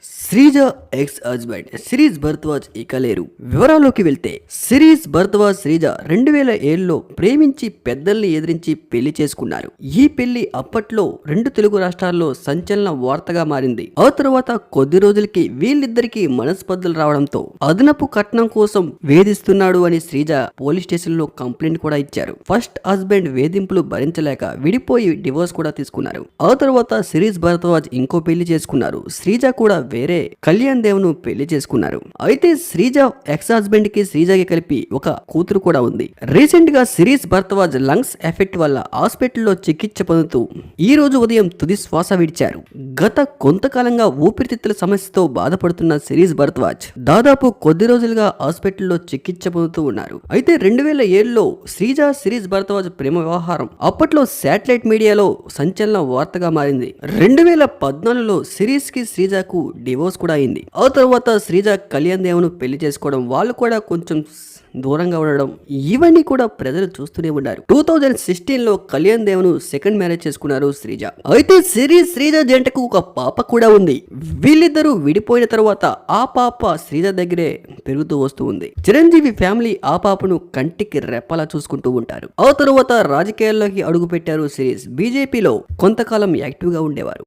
Sreeja ex husband series Bharadwaj ఇక లేరు. వివరాల్లోకి వెళ్తే సిరీస్ భరద్వాజ్ శ్రీజ 2007లో ప్రేమించి పెద్దల్ని ఎదిరించి పెళ్లి చేసుకున్నారు. ఈ పెళ్లి అప్పట్లో 2 తెలుగు రాష్ట్రాల్లో సంచలన వార్తగా మారింది. ఆ తర్వాత కొద్ది రోజులకి వీళ్ళిద్దరికీ మనస్పర్ధలు రావడంతో అదనపు కట్నం కోసం వేధిస్తున్నాడు అని శ్రీజ పోలీస్ స్టేషన్ లో కంప్లైంట్ కూడా ఇచ్చారు. ఫస్ట్ హస్బెండ్ వేధింపులు భరించలేక విడిపోయి డివోర్స్ కూడా తీసుకున్నారు. ఆ తర్వాత సిరీస్ భరద్వాజ్ ఇంకో పెళ్లి చేసుకున్నారు. శ్రీజ కూడా వేరే కళ్యాణ్ దేవ్ ను పెళ్లి చేసుకున్నారు. అయితే శ్రీజ ఎక్స్ హస్బెండ్ కి శ్రీజకి కలిపి ఒక కూతురు కూడా ఉంది. రీసెంట్ గా సిరీస్ భరద్వాజ్ లంగ్స్ ఎఫెక్ట్ వల్ల హాస్పిటల్లో చికిత్స పొందుతూ ఈ రోజు ఉదయం తుది శ్వాస విడిచారు. గత కొంతకాలంగా ఊపిరితిత్తుల సమస్యతో బాధపడుతున్న సిరీస్ భరద్వాజ్ దాదాపు కొద్ది రోజులుగా హాస్పిటల్లో చికిత్స పొందుతూ ఉన్నారు. అయితే 2007లో శ్రీజ సిరీస్ భరద్వాజ్ ప్రేమ వ్యవహారం అప్పట్లో శాటిలైట్ మీడియాలో సంచలన వార్తగా మారింది. 2014లో సిరీస్ కి శ్రీజకు డివోర్స్ కూడా అయింది. ఆ తర్వాత శ్రీజ కళ్యాణ్ దేవ్ ను పెళ్లి చేసుకోవడం, వాళ్ళు కూడా కొంచెం దూరంగా ఉండడం, ఇవన్నీ కూడా ప్రజలు చూస్తూనే ఉన్నారు. 2016లో కళ్యాణ్ దేవ్ ను సెకండ్ మ్యారేజ్ చేసుకున్నారు శ్రీజ. అయితే శ్రీజ జంటకు ఒక పాప కూడా ఉంది. వీళ్ళిద్దరూ విడిపోయిన తర్వాత ఆ పాప శ్రీజ దగ్గరే పెరుగుతూ వస్తూ ఉంది. చిరంజీవి ఫ్యామిలీ ఆ పాపను కంటికి రెప్పలా చూసుకుంటూ ఉంటారు. ఆ తర్వాత రాజకీయాల్లోకి అడుగు పెట్టారు సిరీస్. బీజేపీలో కొంతకాలం యాక్టివ్ గా ఉండేవారు.